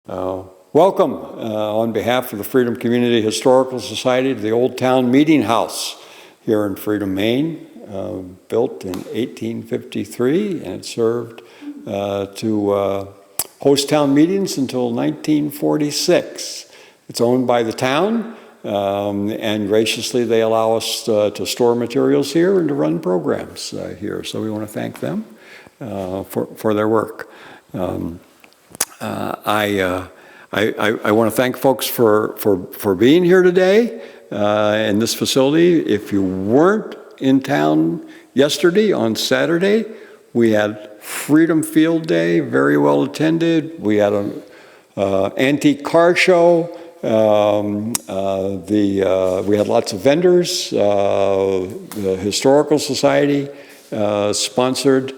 Welcome on behalf of the Freedom Community Historical Society to the Old Town Meeting House here in Freedom, Maine, built in 1853, and it served to host town meetings until 1946. It's owned by the town, and graciously they allow us to store materials here and to run programs here. So we want to thank them for their work. I want to thank folks for being here today in this facility. If you weren't in town yesterday, on Saturday, we had Freedom Field Day, very well attended. We had an antique car show. We had lots of vendors. The Historical Society sponsored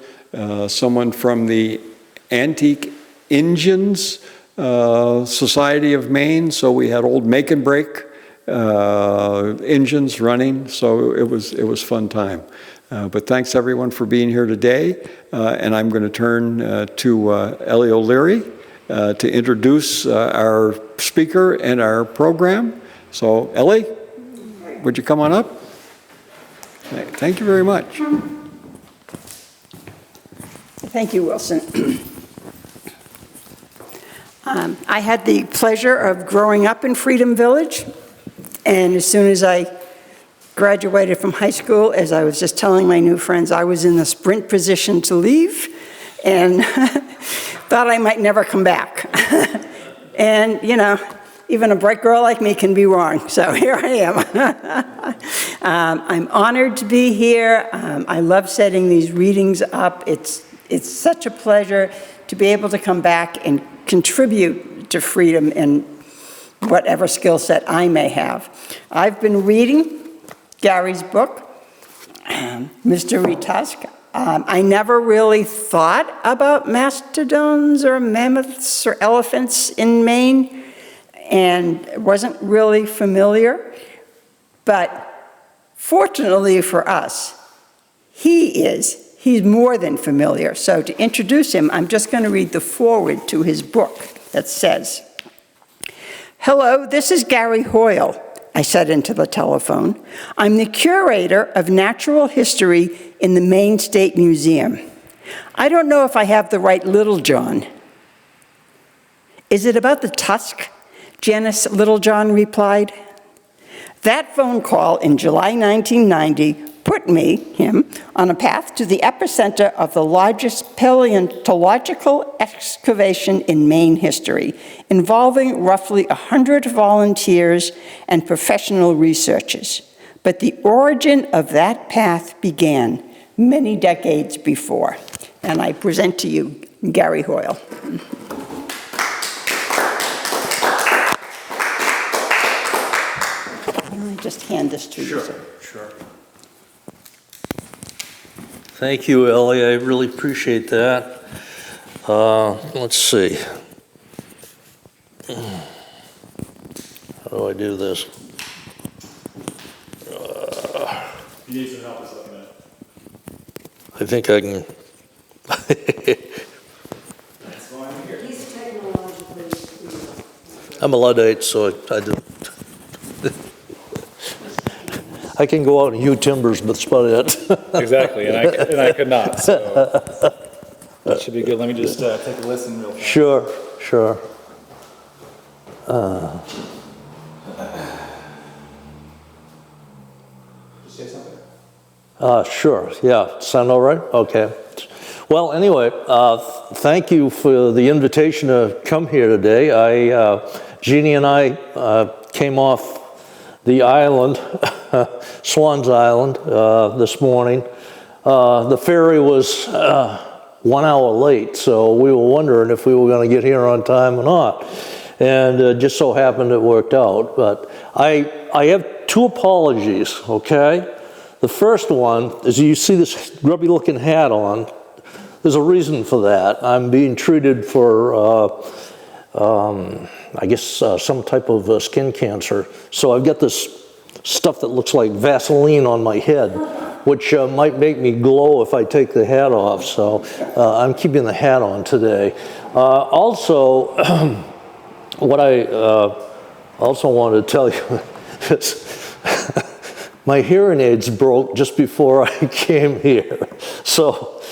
someone from the Antique Engines Society of Maine, so we had old make and break engines running, so it was fun time. But thanks everyone for being here today, and I'm going to turn to Ellie O'Leary to introduce our speaker and our program. So Ellie, would you come on up? Thank you very much. Thank you, Wilson. I had the pleasure of growing up in Freedom Village, and as soon as I graduated from high school, as I was just telling my new friends, I was in the sprint position to leave and thought I might never come back. And, you know, even a bright girl like me can be wrong, so here I am. I'm honored to be here. I love setting these readings up. It's such a pleasure to be able to come back and contribute to freedom in whatever skill set I may have. I've been reading Gary's book, Mystery Tusk. I never really thought about mastodons or mammoths or elephants in Maine, and wasn't really familiar. But fortunately for us, he's more than familiar. So to introduce him, I'm just going to read the foreword to his book that says, "Hello, this is Gary Hoyle," I said into the telephone. "I'm the Curator of Natural History in the Maine State Museum. I don't know if I have the right Littlejohn." "Is it about the Tusk?" Janice Littlejohn replied. That phone call in July 1990 put him, on a path to the epicenter of the largest paleontological excavation in Maine history, involving roughly 100 volunteers and professional researchers. But the origin of that path began many decades before. And I present to you Gary Hoyle. Let me just hand this to you, sir. Sure. Thank you, Ellie. I really appreciate that. Let's see. How do I do this? You need some help with something. I think I can. He's technologically. I'm a Luddite, so I can go out and hew timbers, but that's about it. Exactly, and I could not, so that should be good. Let me just take a listen real fast. Sure. Say something? Sure, yeah. Sound all right? Okay. Well, anyway, thank you for the invitation to come here today. Jeannie and I came off the island, Swans Island, this morning. The ferry was 1 hour late, so we were wondering if we were going to get here on time or not. And just so happened it worked out. But I have two apologies, okay? The first one is you see this grubby looking hat on. There's a reason for that. I'm being treated for I guess some type of skin cancer. So I've got this stuff that looks like Vaseline on my head, which might make me glow if I take the hat off. So I'm keeping the hat on today. Also, what I also wanted to tell you is my hearing aids broke just before I came here. So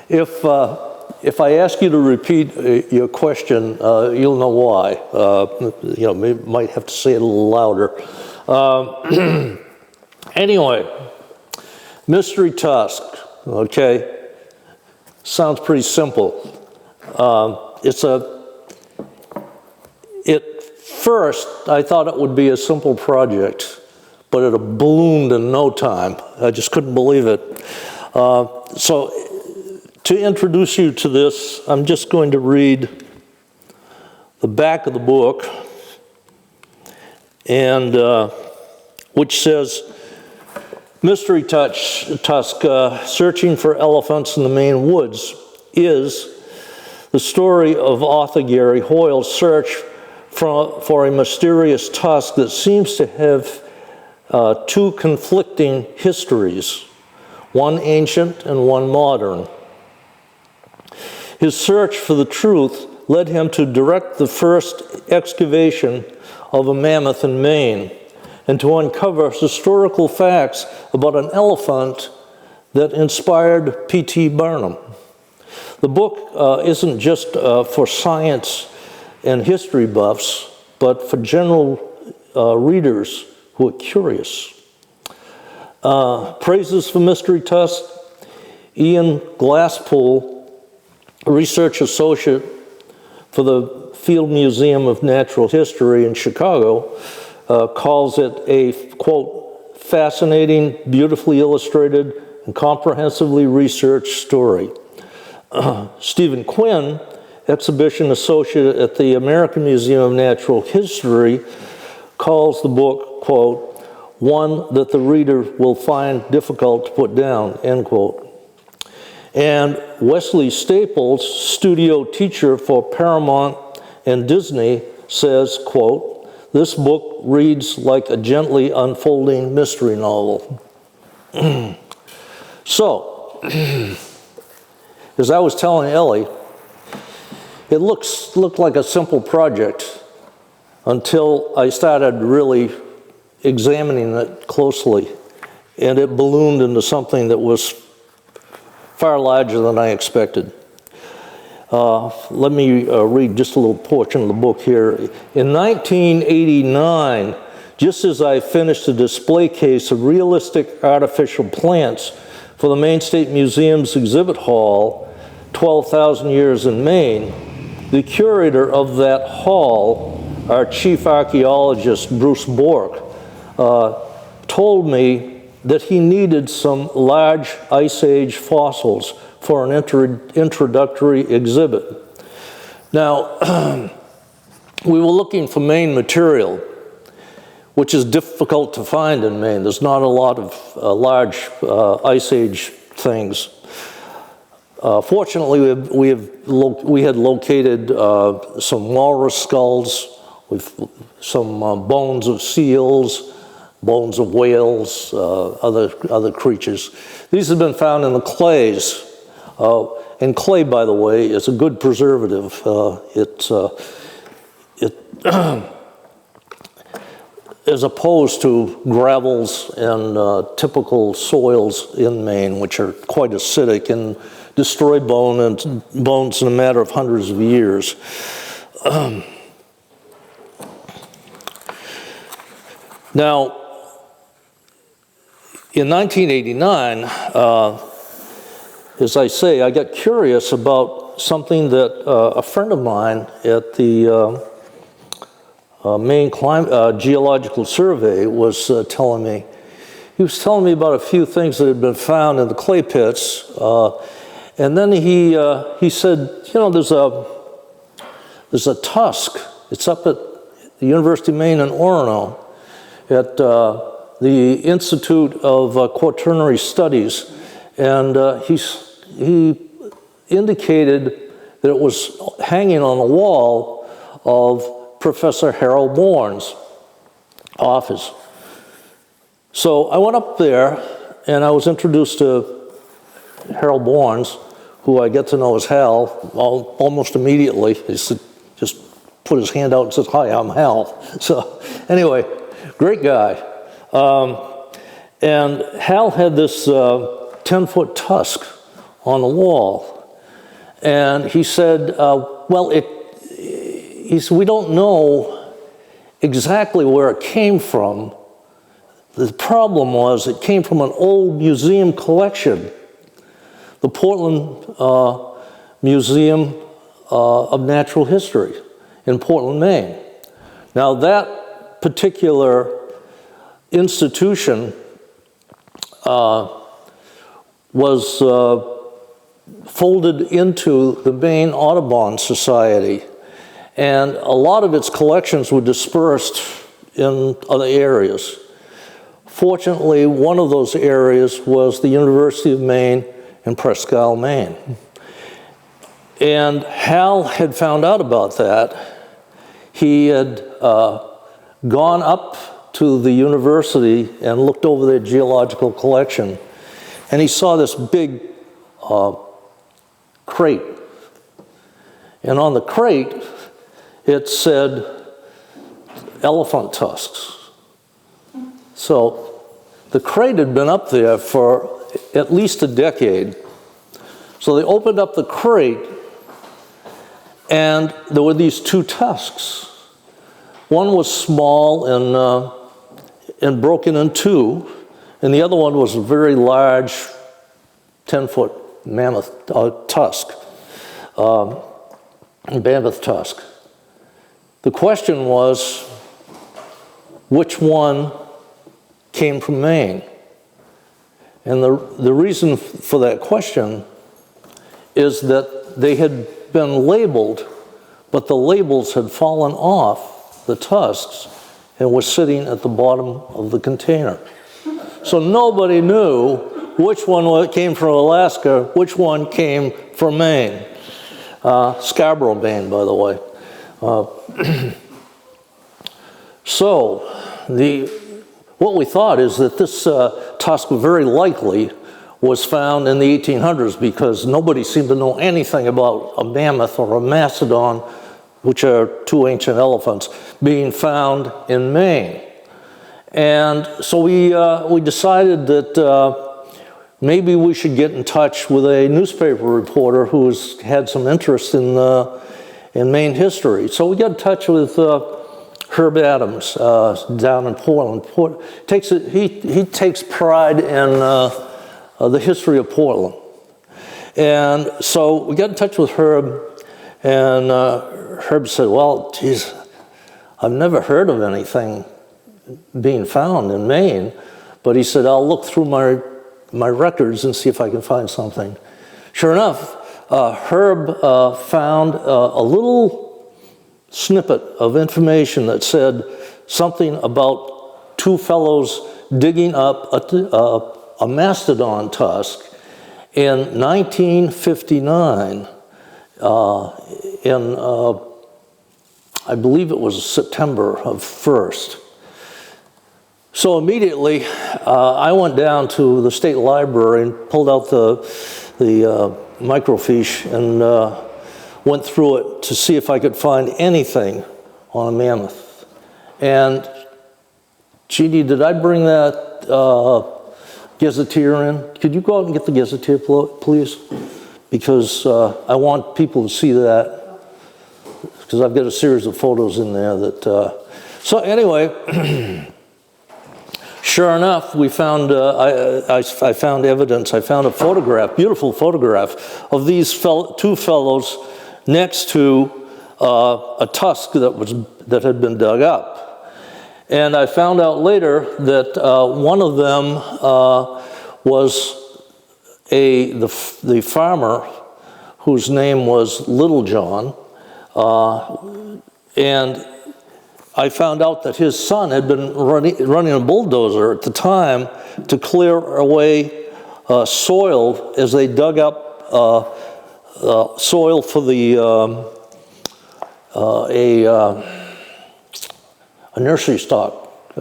if I ask you to repeat your question, you'll know why. You know, maybe might have to say it a little louder. Anyway, Mystery Tusk, okay, sounds pretty simple. At first, I thought it would be a simple project, but it ballooned in no time. I just couldn't believe it. So to introduce you to this, I'm just going to read the back of the book, and which says, Mystery Tusk, Searching for Elephants in the Maine Woods, is the story of author Gary Hoyle's search for a mysterious tusk that seems to have two conflicting histories, one ancient and one modern. His search for the truth led him to direct the first excavation of a mammoth in Maine and to uncover historical facts about an elephant that inspired P.T. Barnum. The book isn't just for science and history buffs, but for general readers who are curious. Praises for Mystery Tusk. Ian Glasspool, research associate for the Field Museum of Natural History in Chicago, calls it a, quote, fascinating, beautifully illustrated, and comprehensively researched story. Stephen Quinn, exhibition associate at the American Museum of Natural History, calls the book, quote, one that the reader will find difficult to put down, end quote. And Wesley Staples, studio teacher for Paramount and Disney, says, quote, this book reads like a gently unfolding mystery novel. So, as I was telling Ellie, it looked like a simple project until I started really examining it closely, and it ballooned into something that was far larger than I expected. Let me read just a little portion of the book here. In 1989, just as I finished a display case of realistic artificial plants for the Maine State Museum's exhibit hall, 12,000 Years in Maine, the curator of that hall, our chief archaeologist, Bruce Bork, told me that he needed some large Ice Age fossils for an introductory exhibit. Now, we were looking for Maine material, which is difficult to find in Maine. There's not a lot of large Ice Age things. Fortunately, we had located some walrus skulls, with some bones of seals, bones of whales, other creatures. These have been found in the clays. And clay, by the way, is a good preservative. As opposed to gravels and typical soils in Maine, which are quite acidic and destroy bones in a matter of hundreds of years. Now, in 1989, as I say, I got curious about something that a friend of mine at the Maine Geological Survey was telling me. He was telling me about a few things that had been found in the clay pits, and then he said, you know, there's a tusk. It's up at the University of Maine in Orono, at the Institute of Quaternary Studies, and he indicated that it was hanging on the wall of Professor Harold Bourne's office. So I went up there and I was introduced to Harold Bourne's, who I get to know as Hal almost immediately. He's just put his hand out and says, "Hi, I'm Hal." So anyway, great guy. And Hal had this 10-foot tusk on the wall. And he said, he said, we don't know exactly where it came from. The problem was it came from an old museum collection, the Portland Museum of Natural History in Portland, Maine. Now that particular institution was folded into the Maine Audubon Society, and a lot of its collections were dispersed in other areas. Fortunately, one of those areas was the University of Maine in Presque Isle, Maine. And Hal had found out about that. He had gone up to the university and looked over their geological collection, and he saw this big crate. And on the crate, it said elephant tusks. So the crate had been up there for at least a decade. So they opened up the crate, and there were these two tusks. One was small and broken in two, and the other one was a very large 10-foot mammoth tusk, mammoth tusk. The question was, which one came from Maine? And the reason for that question is that they had been labeled, but the labels had fallen off the tusks and were sitting at the bottom of the container. So nobody knew which one came from Alaska, which one came from Maine. Scarborough, Maine, by the way. So what we thought is that this tusk very likely was found in the 1800s, because nobody seemed to know anything about a mammoth or a mastodon, which are two ancient elephants, being found in Maine. And so we decided that maybe we should get in touch with a newspaper reporter who's had some interest in Maine history. So we got in touch with Herb Adams down in Portland. He takes pride in the history of Portland. And so we got in touch with Herb, and Herb said, well, geez, I've never heard of anything being found in Maine, but he said, I'll look through my records and see if I can find something. Sure enough, Herb found a little snippet of information that said something about two fellows digging up a mastodon tusk in 1959 I believe it was September of 1st. So immediately I went down to the state library and pulled out the microfiche and went through it to see if I could find anything on a mammoth. And Jeannie, did I bring that gazetteer in? Could you go out and get the gazetteer, please? Because I want people to see that, because I've got a series of photos in there that... So anyway, sure enough, we found, I found evidence. I found a photograph, beautiful photograph, of these two fellows next to a tusk that had been dug up. And I found out later that one of them was the farmer whose name was Little John, and I found out that his son had been running a bulldozer at the time to clear away soil as they dug up soil for a nursery stock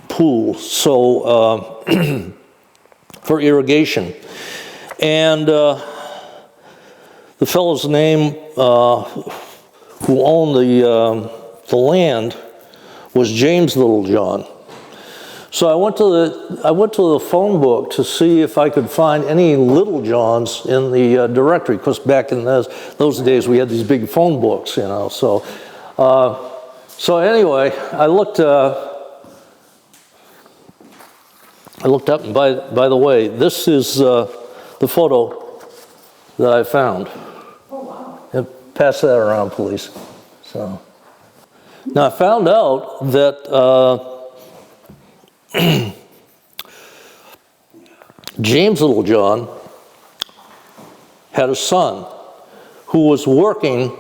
pool, so for irrigation. And the fellow's name who owned the land was James Littlejohn. So I went to the phone book to see if I could find any Littlejohns in the directory, because back in those days we had these big phone books, you know. So anyway, I looked up, and by the way, this is the photo that I found. Oh, wow. And pass that around, please. So now I found out that James Littlejohn had a son who was working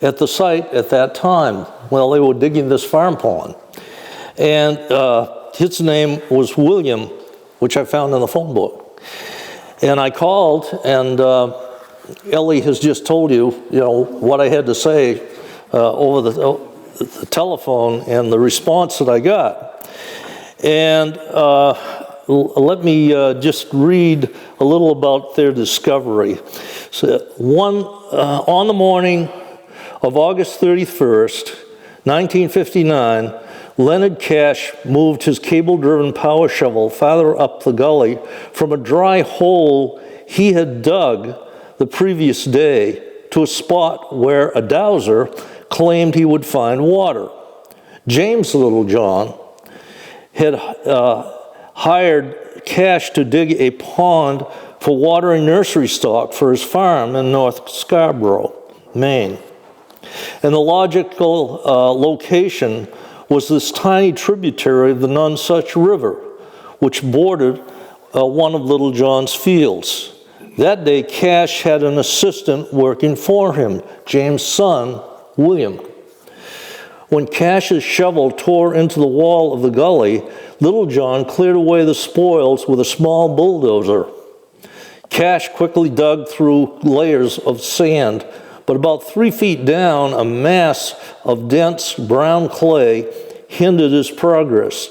at the site at that time while they were digging this farm pond. And his name was William, which I found in the phone book. And I called, and Ellie has just told you, what I had to say over the telephone and the response that I got. And let me just read a little about their discovery. So on the morning of August 31st, 1959, Leonard Cash moved his cable-driven power shovel farther up the gully from a dry hole he had dug the previous day to a spot where a dowser claimed he would find water. James Littlejohn had hired Cash to dig a pond for watering nursery stock for his farm in North Scarborough, Maine. And the logical location was this tiny tributary of the Nonsuch River, which bordered one of Littlejohn's fields. That day, Cash had an assistant working for him, James' son, William. When Cash's shovel tore into the wall of the gully, Littlejohn cleared away the spoils with a small bulldozer. Cash quickly dug through layers of sand, but about 3 feet down, a mass of dense brown clay hindered his progress.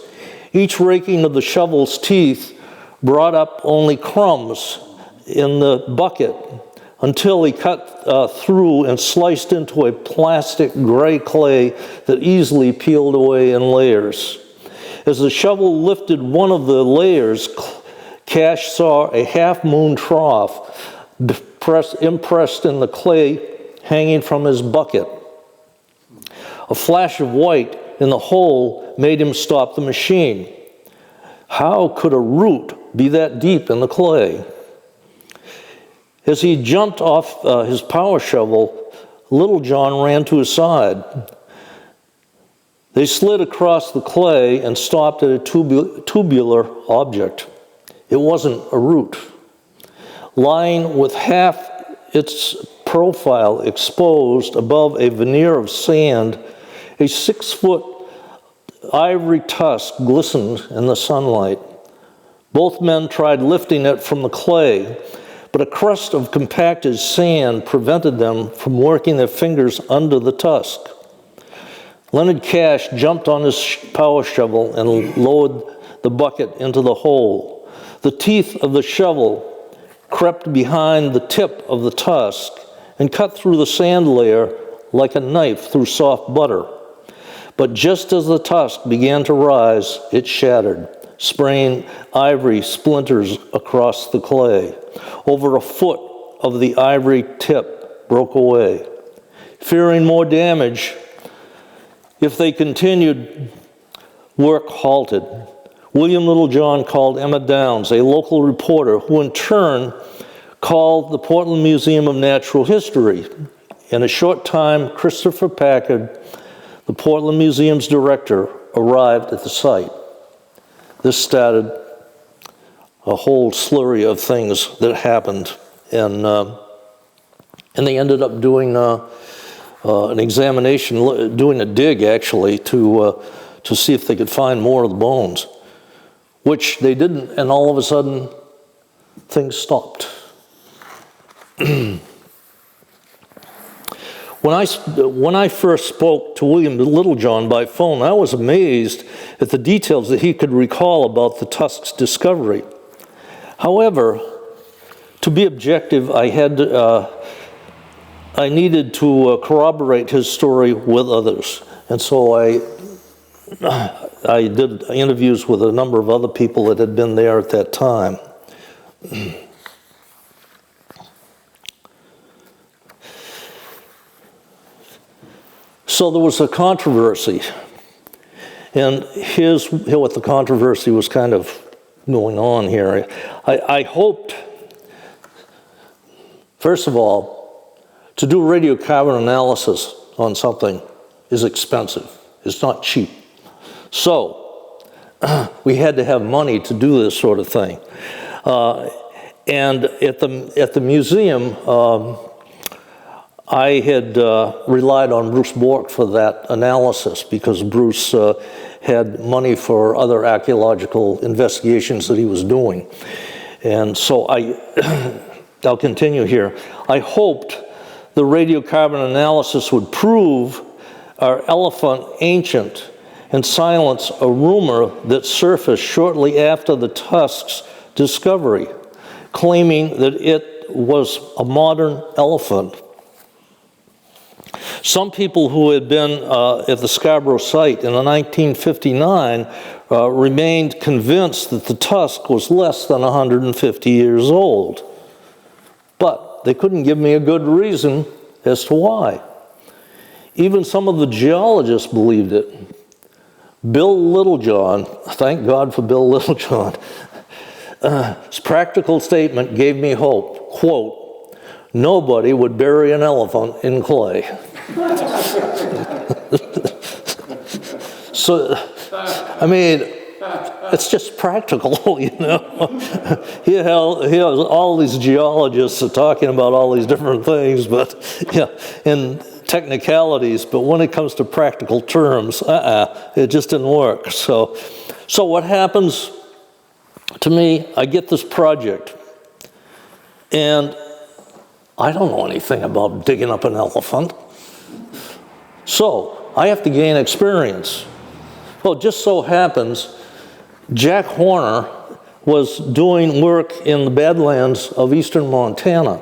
Each raking of the shovel's teeth brought up only crumbs in the bucket, until he cut through and sliced into a plastic gray clay that easily peeled away in layers. As the shovel lifted one of the layers, Cash saw a half-moon trough impressed in the clay hanging from his bucket. A flash of white in the hole made him stop the machine. How could a root be that deep in the clay? As he jumped off his power shovel, Littlejohn ran to his side. They slid across the clay and stopped at a tubular object. It wasn't a root. Lying with half its profile exposed above a veneer of sand, a 6-foot ivory tusk glistened in the sunlight. Both men tried lifting it from the clay, but a crust of compacted sand prevented them from working their fingers under the tusk. Leonard Cash jumped on his power shovel and lowered the bucket into the hole. The teeth of the shovel crept behind the tip of the tusk and cut through the sand layer like a knife through soft butter. But just as the tusk began to rise, it shattered, spraying ivory splinters across the clay. Over a foot of the ivory tip broke away. Fearing more damage if they continued, work halted. William Littlejohn called Emma Downs, a local reporter, who in turn called the Portland Museum of Natural History. In a short time, Christopher Packard, the Portland Museum's director, arrived at the site. This started a whole slurry of things that happened, and they ended up doing an examination, doing a dig actually, to see if they could find more of the bones, which they didn't, and all of a sudden things stopped. When I first spoke to William Littlejohn by phone, I was amazed at the details that he could recall about the Tusk's discovery. However, to be objective, I had I needed to corroborate his story with others. And so I did interviews with a number of other people that had been there at that time. So there was a controversy. And here's what the controversy was kind of going on here. I hoped, first of all, to do radiocarbon analysis on something is expensive. It's not cheap. So we had to have money to do this sort of thing. And at the museum, I had relied on Bruce Bork for that analysis because Bruce had money for other archaeological investigations that he was doing. And so I'll continue here. I hoped the radiocarbon analysis would prove our elephant ancient and silence a rumor that surfaced shortly after the Tusk's discovery, claiming that it was a modern elephant. Some people who had been at the Scarborough site in 1959 remained convinced that the tusk was less than 150 years old. But they couldn't give me a good reason as to why. Even some of the geologists believed it. Bill Littlejohn, thank God for Bill Littlejohn, his practical statement gave me hope. Quote, "Nobody would bury an elephant in clay." So, I mean, it's just practical, you know. Here all these geologists are talking about all these different things, but yeah, in technicalities, but when it comes to practical terms, it just didn't work. So what happens to me, I get this project, and I don't know anything about digging up an elephant. So I have to gain experience. Well, it just so happens Jack Horner was doing work in the Badlands of eastern Montana.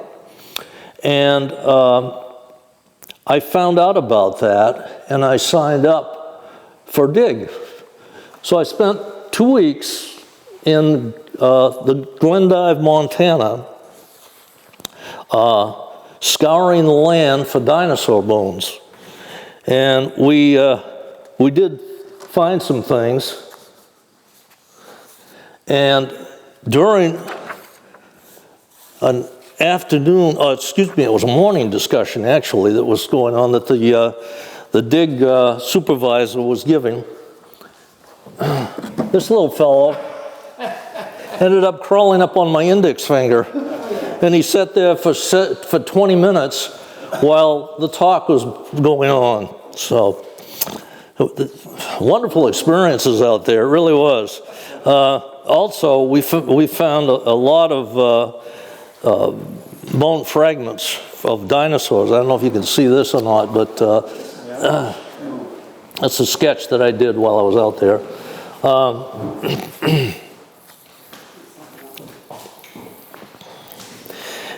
And I found out about that, and I signed up for DIG. So I spent 2 weeks in the Glendive, Montana, scouring the land for dinosaur bones. And we did find some things. And during an afternoon, it was a morning discussion actually that was going on that the DIG supervisor was giving. This little fellow ended up crawling up on my index finger, and he sat there for 20 minutes while the talk was going on. So, wonderful experiences out there, it really was. Also, we found a lot of bone fragments of dinosaurs. I don't know if you can see this or not, but that's a sketch that I did while I was out there.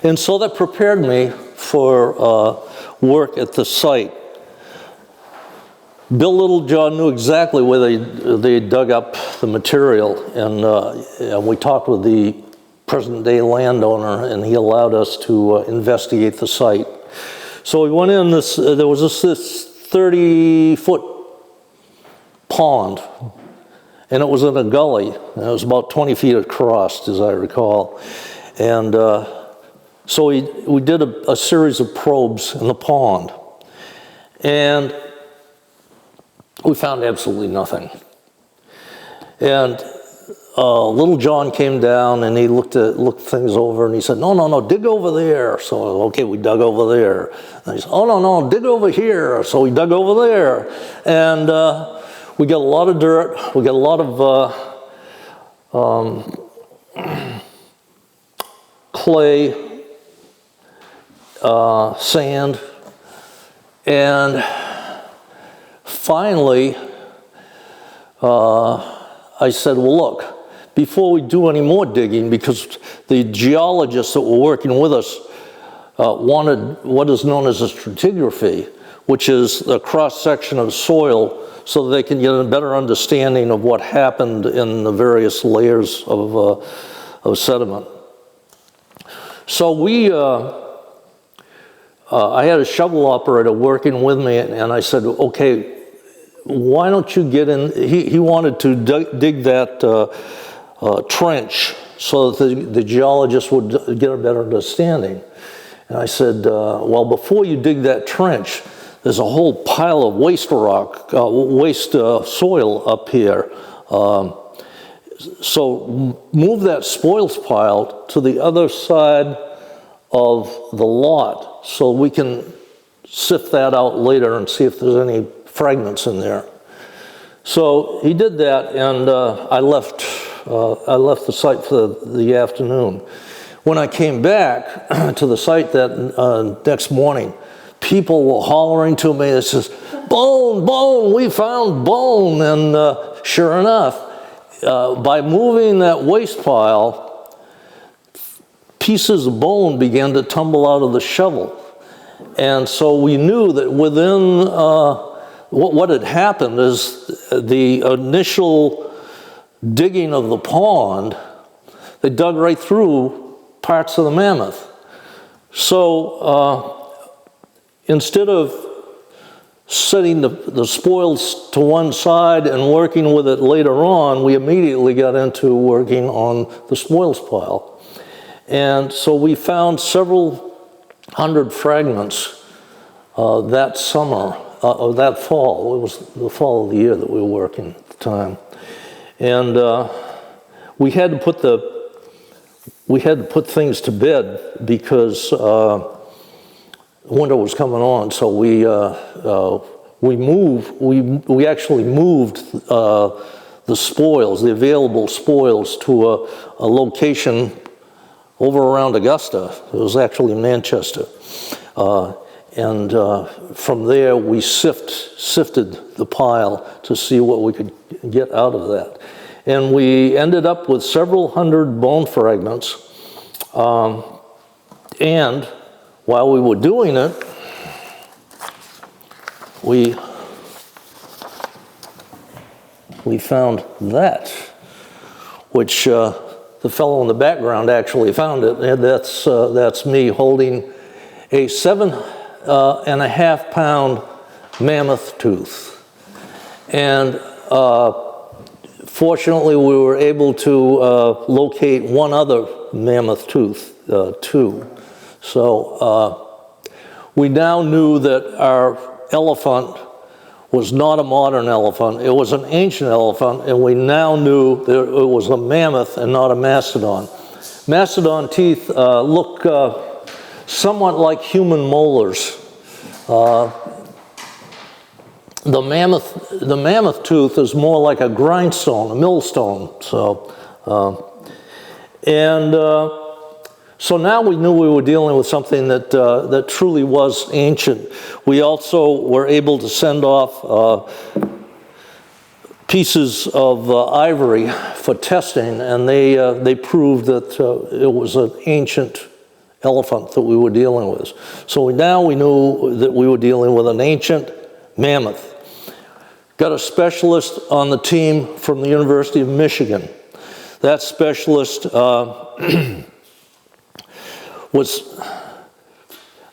And so that prepared me for work at the site. Bill Littlejohn knew exactly where they dug up the material, and we talked with the present-day landowner, and he allowed us to investigate the site. So we went in. There was this 30-foot pond, and it was in a gully, and it was about 20 feet across, as I recall. And so we did a series of probes in the pond, and we found absolutely nothing. And Little John came down and he looked things over, and he said, no, dig over there. So, okay, we dug over there. And he said, oh, no, dig over here. So we dug over there. And we got a lot of dirt. We got a lot of clay, sand, and finally, I said, well, look, before we do any more digging, because the geologists that were working with us wanted what is known as a stratigraphy, which is a cross-section of soil so that they can get a better understanding of what happened in the various layers of sediment. So I had a shovel operator working with me, and I said, okay, why don't you get in? He wanted to dig that trench so that the geologist would get a better understanding. And I said, well, before you dig that trench, there's a whole pile of waste rock, waste soil up here. So move that spoils pile to the other side of the lot so we can sift that out later and see if there's any fragments in there. So he did that, and I left the site for the afternoon. When I came back to the site that next morning, people were hollering to me. It says, "Bone, bone! We found bone!" And sure enough, by moving that waste pile, pieces of bone began to tumble out of the shovel. And so we knew that within, what had happened is the initial digging of the pond, they dug right through parts of the mammoth. So instead of setting the spoils to one side and working with it later on, we immediately got into working on the spoils pile. And so we found several hundred fragments that summer, or that fall. It was the fall of the year that we were working at the time. And we had to put things to bed because winter was coming on. So we actually moved the spoils, the available spoils, to a location over around Augusta. It was actually Manchester. And from there, we sifted the pile to see what we could get out of that. And we ended up with several hundred bone fragments. And while we were doing it, we found that, which the fellow in the background actually found it. And that's me holding a 7.5 pound mammoth tooth. And fortunately, we were able to locate one other mammoth tooth too. So we now knew that our elephant was not a modern elephant. It was an ancient elephant, and we now knew that it was a mammoth and not a mastodon. Mastodon teeth look somewhat like human molars. The mammoth tooth is more like a grindstone, a millstone. So now we knew we were dealing with something that truly was ancient. We also were able to send off pieces of ivory for testing, and they proved that it was an ancient elephant that we were dealing with. So now we knew that we were dealing with an ancient mammoth. Got a specialist on the team from the University of Michigan. That specialist was,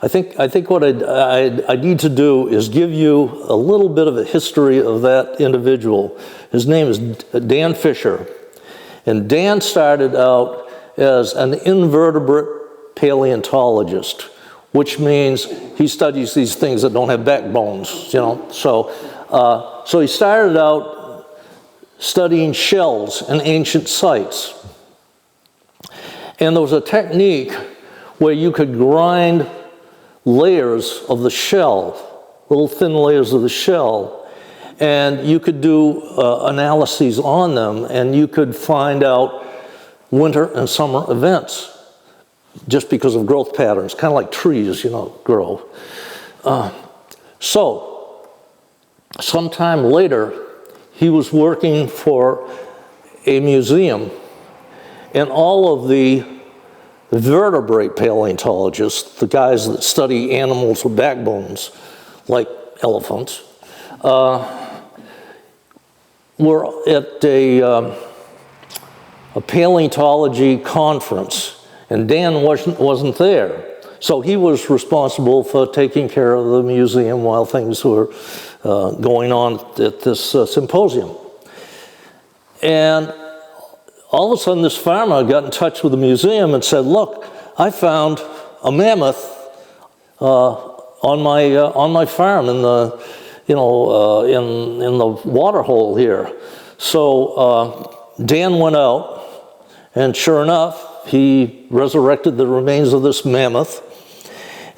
I think what I need to do is give you a little bit of a history of that individual. His name is Dan Fisher. And Dan started out as an invertebrate paleontologist, which means he studies these things that don't have backbones, you know. So he started out studying shells and ancient sites. And there was a technique where you could grind layers of the shell, little thin layers of the shell, and you could do analyses on them, and you could find out winter and summer events just because of growth patterns, kind of like trees, you know, grow. So sometime later, he was working for a museum, and all of the vertebrate paleontologists, the guys that study animals with backbones, like elephants, were at a paleontology conference, and Dan wasn't there. So he was responsible for taking care of the museum while things were going on at this symposium. And all of a sudden, this farmer got in touch with the museum and said, "Look, I found a mammoth on my farm in the in the water hole here." So Dan went out, and sure enough, he resurrected the remains of this mammoth.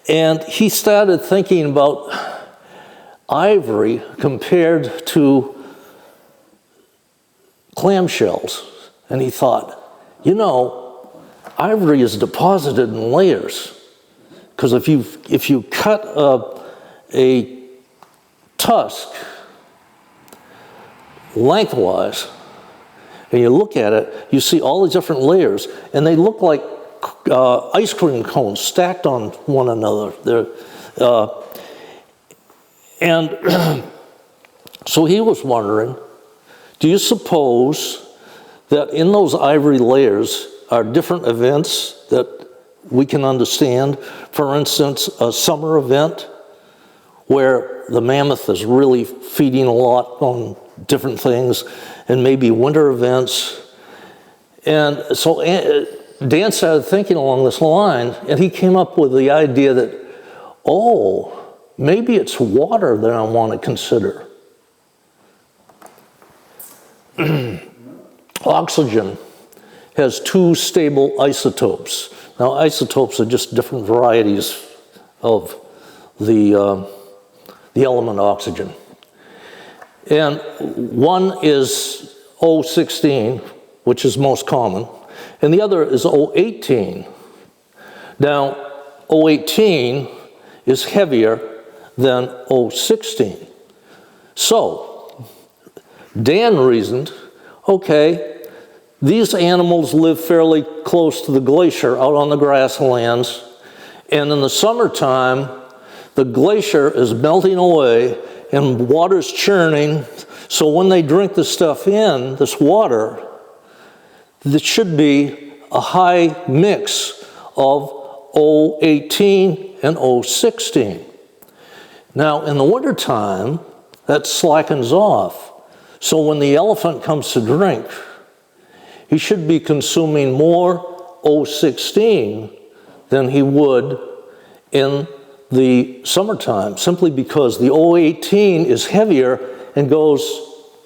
And he started thinking about ivory compared to clamshells. And he thought, you know, ivory is deposited in layers. Because if you cut a tusk lengthwise, and you look at it, you see all these different layers, and they look like ice cream cones stacked on one another. And so he was wondering, do you suppose that in those ivory layers are different events that we can understand? For instance, a summer event where the mammoth is really feeding a lot on different things, and maybe winter events. And so Dan started thinking along this line, and he came up with the idea that, oh, maybe it's water that I want to consider. Oxygen has two stable isotopes. Now, isotopes are just different varieties of the element oxygen. And one is O16, which is most common, and the other is O18. Now, O18 is heavier than O16. So, Dan reasoned, okay, these animals live fairly close to the glacier out on the grasslands, and in the summertime, the glacier is melting away and water's churning, so when they drink this stuff in, this water, there should be a high mix of O18 and O16. Now, in the wintertime, that slackens off. So when the elephant comes to drink, he should be consuming more O16 than he would in the summertime, simply because the O18 is heavier and goes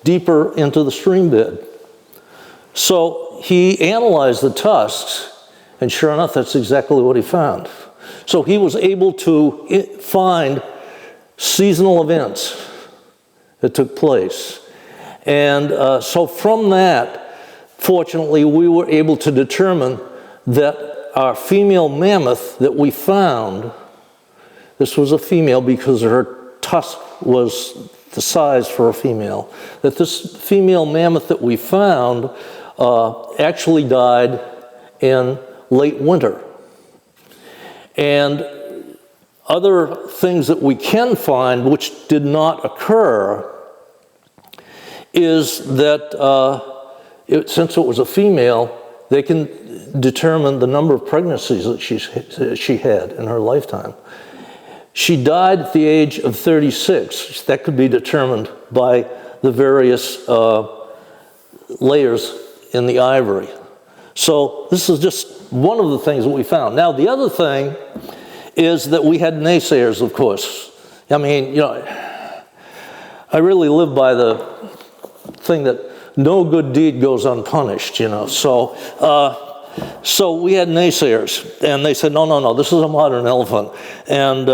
deeper into the stream bed. So he analyzed the tusks, and sure enough, that's exactly what he found. So he was able to find seasonal events that took place. And so from that, fortunately, we were able to determine that our female mammoth that we found, this was a female because her tusk was the size for a female, that this female mammoth that we found actually died in late winter. And other things that we can find which did not occur is that since it was a female, they can determine the number of pregnancies that she had in her lifetime. She died at the age of 36. That could be determined by the various layers in the ivory. So this is just one of the things that we found. Now, the other thing is that we had naysayers, of course. I mean, you know, I really live by the thing that no good deed goes unpunished, you know. So we had naysayers, and they said, no, this is a modern elephant. And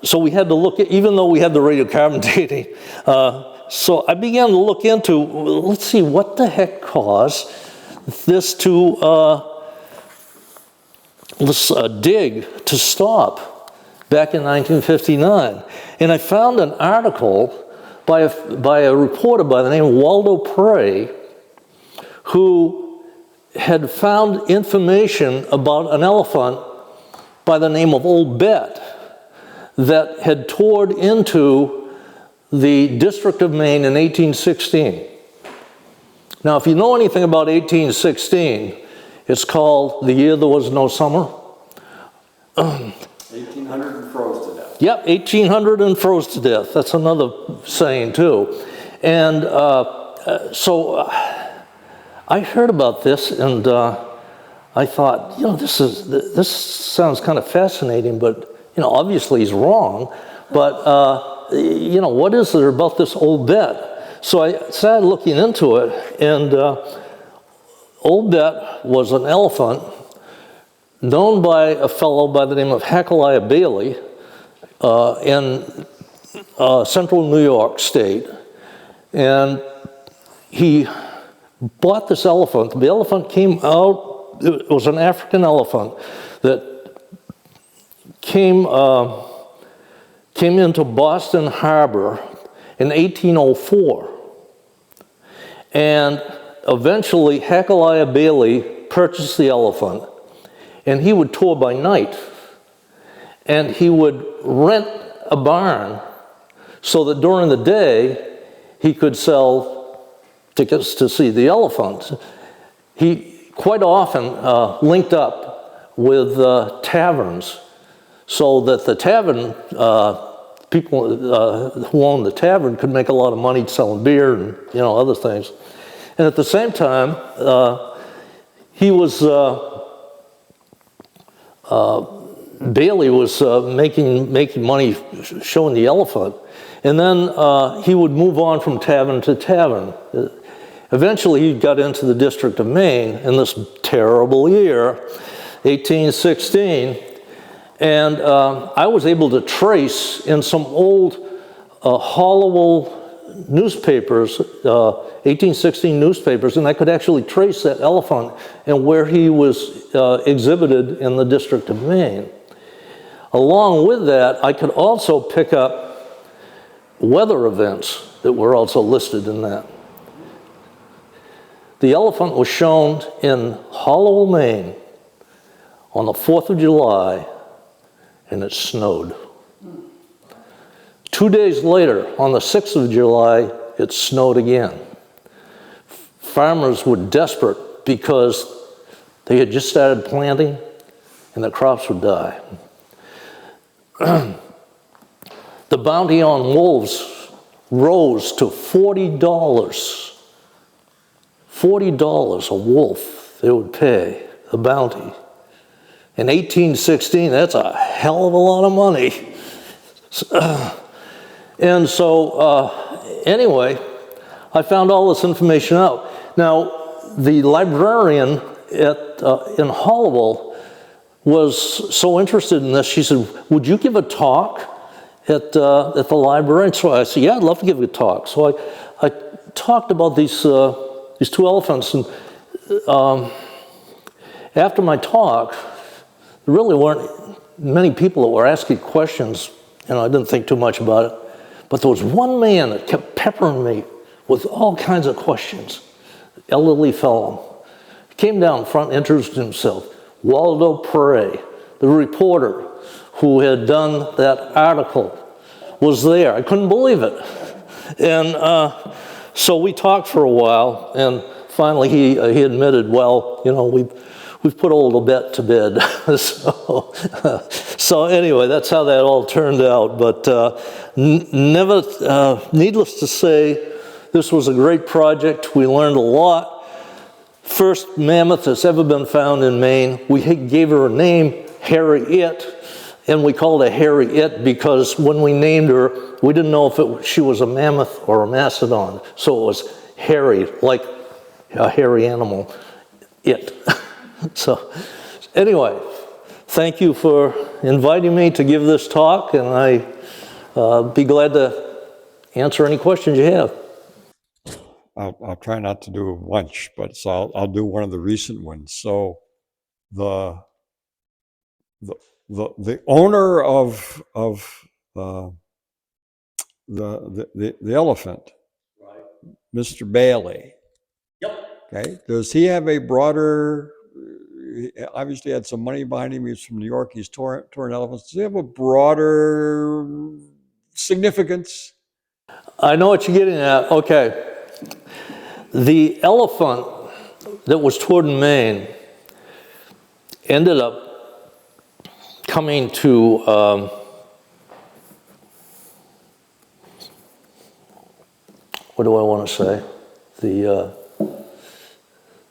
so we had to look at, even though we had the radiocarbon dating, so I began to look into, let's see, what the heck caused this dig to stop back in 1959. And I found an article by a reporter by the name of Waldo Prey, who had found information about an elephant by the name of Old Bet that had toured into the District of Maine in 1816. Now, if you know anything about 1816, it's called the year there was no summer. 1800 and froze to death. Yep, 1800 and froze to death. That's another saying too. And so I heard about this, and I thought, this sounds kind of fascinating, but obviously he's wrong. But what is there about this Old Bet? So I started looking into it, and Old Bet was an elephant known by a fellow by the name of Hacaliah Bailey in central New York State. And he bought this elephant. The elephant came out, it was an African elephant that came into Boston Harbor in 1804. And eventually Hacaliah Bailey purchased the elephant, and he would tour by night. And he would rent a barn so that during the day he could sell tickets to see the elephant. He quite often linked up with taverns so that the tavern people who owned the tavern could make a lot of money selling beer and other things. And at the same time, he was Bailey was making money showing the elephant, and then he would move on from tavern to tavern. Eventually, he got into the District of Maine in this terrible year, 1816. And I was able to trace in some old Hollowell newspapers, 1816 newspapers, and I could actually trace that elephant and where he was exhibited in the District of Maine. Along with that, I could also pick up weather events that were also listed in that. The elephant was shown in Hollowell, Maine on the 4th of July, and it snowed. 2 days later, on the 6th of July, it snowed again. Farmers were desperate because they had just started planting and the crops would die. The bounty on wolves rose to $40. $40 a wolf they would pay, the bounty. In 1816, that's a hell of a lot of money. And so, anyway, I found all this information out. Now, the librarian in Hollowell was so interested in this, she said, would you give a talk at the library? And so I said, yeah, I'd love to give a talk. So I talked about these two elephants, and after my talk, there really weren't many people that were asking questions. I didn't think too much about it. But there was one man that kept peppering me with all kinds of questions. Elderly fellow. He came down front, introduced himself. Waldo Prey, the reporter who had done that article, was there. I couldn't believe it. And so we talked for a while, and finally he admitted, well, we've put Old Bet to bed. So anyway, that's how that all turned out. But needless to say, this was a great project. We learned a lot. First mammoth that's ever been found in Maine. We gave her a name, Harriet, and we called her Harriet because when we named her, we didn't know if she was a mammoth or a mastodon. So it was hairy, like a hairy animal, it. So anyway, thank you for inviting me to give this talk, and I'd be glad to answer any questions you have. I'll try not to do a bunch, but so I'll do one of the recent ones. So the owner of the elephant, right, Mr. Bailey. Yep. Okay, does he have a broader, he obviously had some money behind him, he's from New York, he's touring elephants. Does he have a broader significance? I know what you're getting at. Okay. The elephant that was toured in Maine ended up coming to what do I want to say?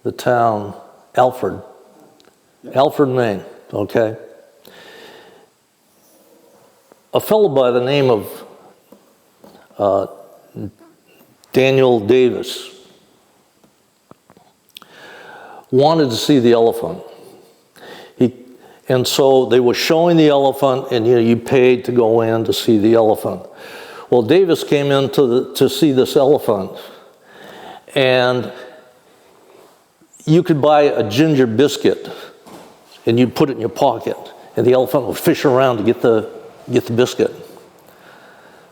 The town Alfred, Maine. Okay. A fellow by the name of Daniel Davis wanted to see the elephant. And so they were showing the elephant, and you paid to go in to see the elephant. Well, Davis came in to see this elephant, and you could buy a ginger biscuit, and you'd put it in your pocket, and the elephant would fish around to get the biscuit.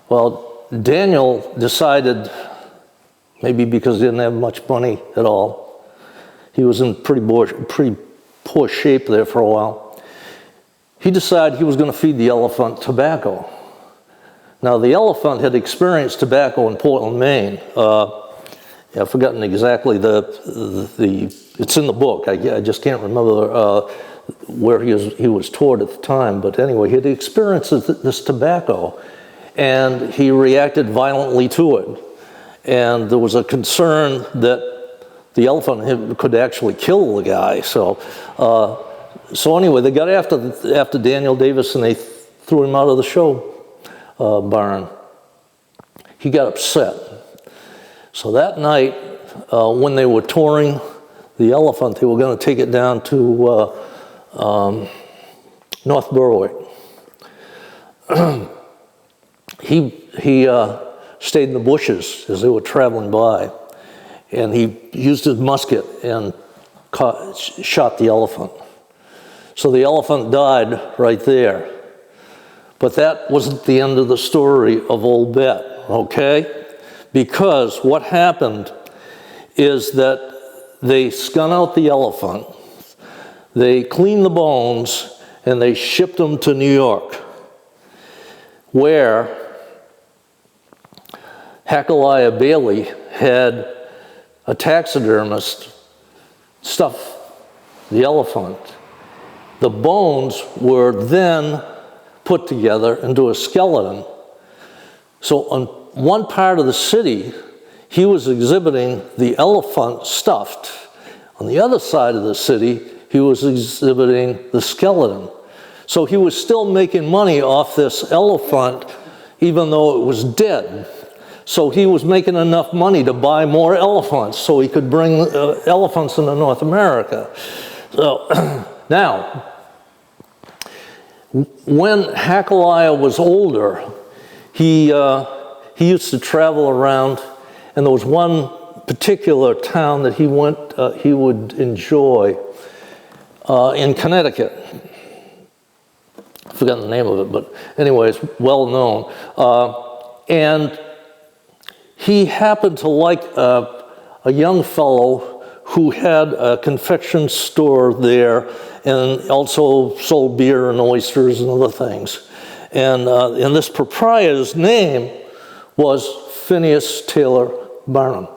Well, Daniel decided, maybe because he didn't have much money at all, he was in pretty poor shape there for a while. He decided he was going to feed the elephant tobacco. Now, the elephant had experienced tobacco in Portland, Maine. I've forgotten exactly it's in the book. I just can't remember where he was toured at the time. But anyway, he had experienced this tobacco, and he reacted violently to it. And there was a concern that the elephant could actually kill the guy. So anyway, they got after Daniel Davis, and they threw him out of the show barn. He got upset. So that night, when they were touring the elephant, they were going to take it down to North Berwick. He stayed in the bushes as they were traveling by, and he used his musket and shot the elephant. So the elephant died right there. But that wasn't the end of the story of Old Bet, okay? Because what happened is that they skun out the elephant, they cleaned the bones, and they shipped them to New York, where Hacaliah Bailey had a taxidermist stuff the elephant. The bones were then put together into a skeleton. So on one part of the city, he was exhibiting the elephant stuffed. On the other side of the city, he was exhibiting the skeleton. So he was still making money off this elephant, even though it was dead. So he was making enough money to buy more elephants so he could bring elephants into North America. So now, when Hacaliah was older, he used to travel around, and there was one particular town that he would enjoy in Connecticut. I've forgotten the name of it, but anyway, it's well known. And he happened to like a young fellow who had a confection store there and also sold beer and oysters and other things. And this proprietor's name was Phineas Taylor Barnum.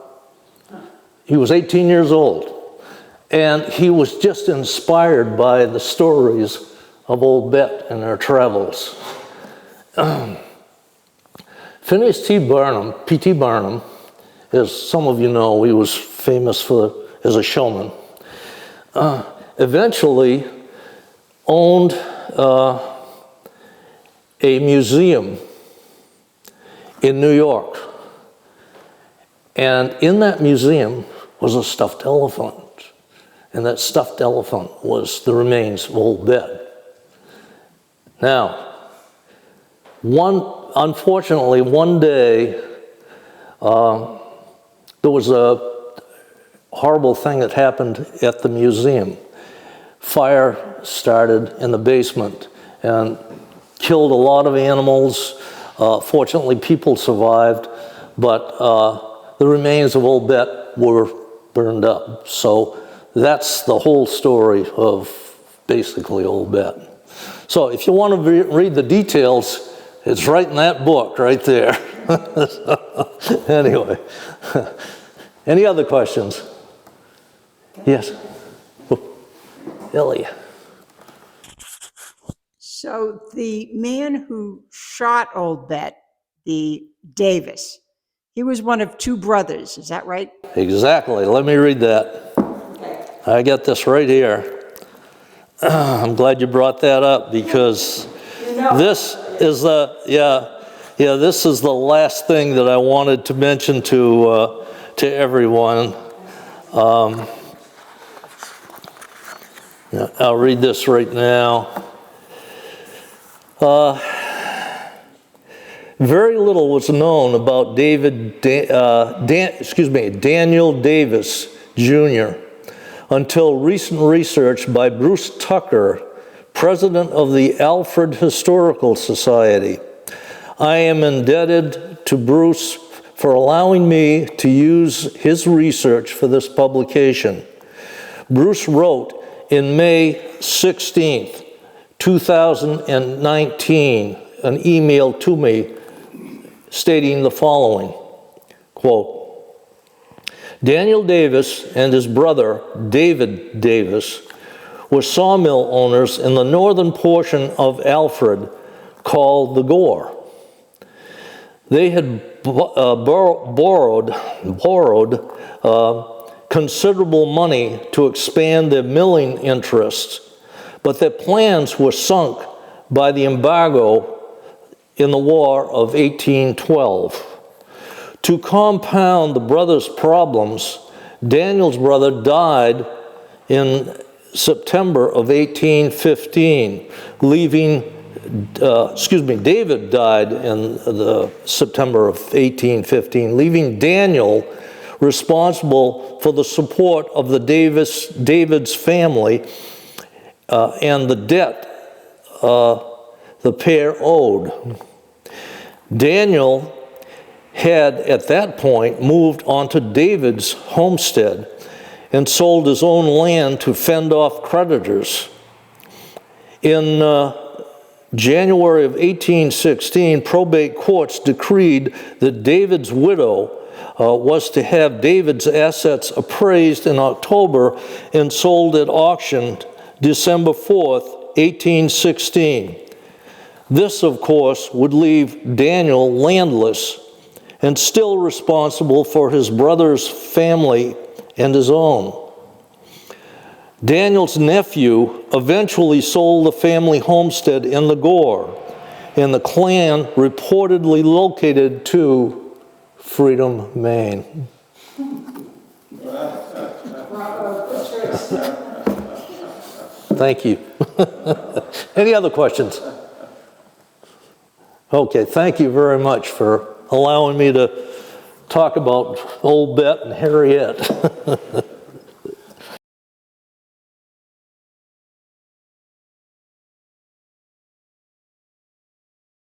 He was 18 years old, and he was just inspired by the stories of Old Bet and their travels. Phineas T. Barnum, P.T. Barnum, as some of you know, he was famous as a showman, eventually owned a museum in New York. And in that museum was a stuffed elephant. And that stuffed elephant was the remains of Old Bet. Now, unfortunately, one day, there was a horrible thing that happened at the museum. Fire started in the basement and killed a lot of animals. Fortunately, people survived, but the remains of Old Bet were burned up. So that's the whole story of basically Old Bet. So if you want to read the details, it's right in that book right there. Anyway, any other questions? Yes? Ellie. So the man who shot Old Bet, the Davis, he was one of two brothers, is that right? Exactly. Let me read that. I got this right here. I'm glad you brought that up because this is this is the last thing that I wanted to mention to everyone. I'll read this right now. Very little was known about Daniel Davis Jr. until recent research by Bruce Tucker, president of the Alfred Historical Society. I am indebted to Bruce for allowing me to use his research for this publication. Bruce wrote in May 16th, 2019, an email to me stating the following, quote, Daniel Davis and his brother, David Davis, were sawmill owners in the northern portion of Alfred called the Gore. They had borrowed considerable money to expand their milling interests, but their plans were sunk by the embargo in the War of 1812. To compound the brothers' problems, Daniel's brother died in September of 1815, David died in the September of 1815, leaving Daniel responsible for the support of the David's family and the debt the pair owed. Daniel had at that point moved onto David's homestead and sold his own land to fend off creditors. In January of 1816, probate courts decreed that David's widow was to have David's assets appraised in October and sold at auction December 4th, 1816. This, of course, would leave Daniel landless and still responsible for his brother's family and his own. Daniel's nephew eventually sold the family homestead in the Gore, and the clan reportedly located to Freedom, Maine. Thank you. Any other questions? Okay, thank you very much for allowing me to talk about Old Bet and Harriet.